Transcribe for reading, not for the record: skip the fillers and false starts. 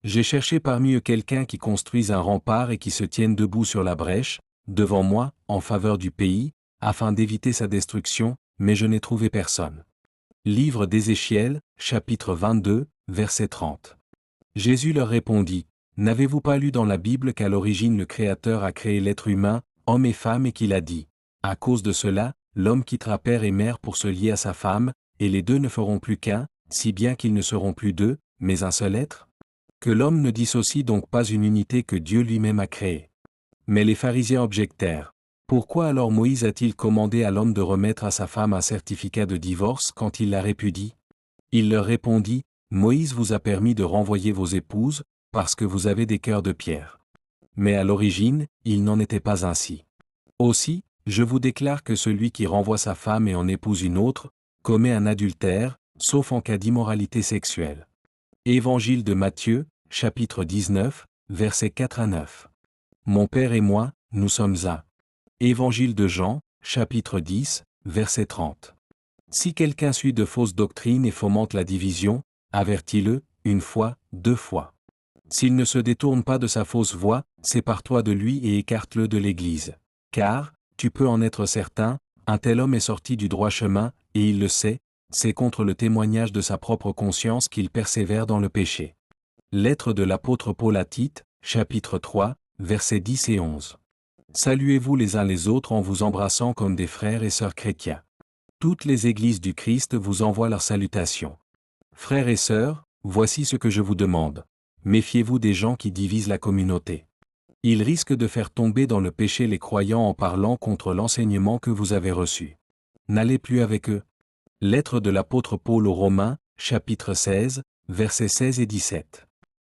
J'ai cherché parmi eux quelqu'un qui construise un rempart et qui se tienne debout sur la brèche, devant moi, en faveur du pays, afin d'éviter sa destruction, mais je n'ai trouvé personne. Livre d'Ézéchiel, chapitre 22, verset 30. Jésus leur répondit, « N'avez-vous pas lu dans la Bible qu'à l'origine le Créateur a créé l'être humain, homme et femme et qu'il a dit, à cause de cela, l'homme quittera père et mère pour se lier à sa femme, et les deux ne feront plus qu'un, si bien qu'ils ne seront plus deux, mais un seul être? Que l'homme ne dissocie donc pas une unité que Dieu lui-même a créée. » Mais les pharisiens objectèrent. Pourquoi alors Moïse a-t-il commandé à l'homme de remettre à sa femme un certificat de divorce quand il la répudie? Il leur répondit, Moïse vous a permis de renvoyer vos épouses, parce que vous avez des cœurs de pierre. Mais à l'origine, il n'en était pas ainsi. Aussi, je vous déclare que celui qui renvoie sa femme et en épouse une autre, commet un adultère, sauf en cas d'immoralité sexuelle. Évangile de Matthieu, chapitre 19, versets 4 à 9. Mon Père et moi, nous sommes un. Évangile de Jean, chapitre 10, verset 30. Si quelqu'un suit de fausses doctrines et fomente la division, avertis-le, une fois, deux fois. S'il ne se détourne pas de sa fausse voie, sépare-toi de lui et écarte-le de l'Église. Car, tu peux en être certain, un tel homme est sorti du droit chemin, et il le sait, c'est contre le témoignage de sa propre conscience qu'il persévère dans le péché. Lettre de l'apôtre Paul à Tite, chapitre 3, versets 10 et 11. Saluez-vous les uns les autres en vous embrassant comme des frères et sœurs chrétiens. Toutes les églises du Christ vous envoient leurs salutations. Frères et sœurs, voici ce que je vous demande. Méfiez-vous des gens qui divisent la communauté. Ils risquent de faire tomber dans le péché les croyants en parlant contre l'enseignement que vous avez reçu. N'allez plus avec eux. Lettre de l'apôtre Paul aux Romains, chapitre 16, versets 16 et 17.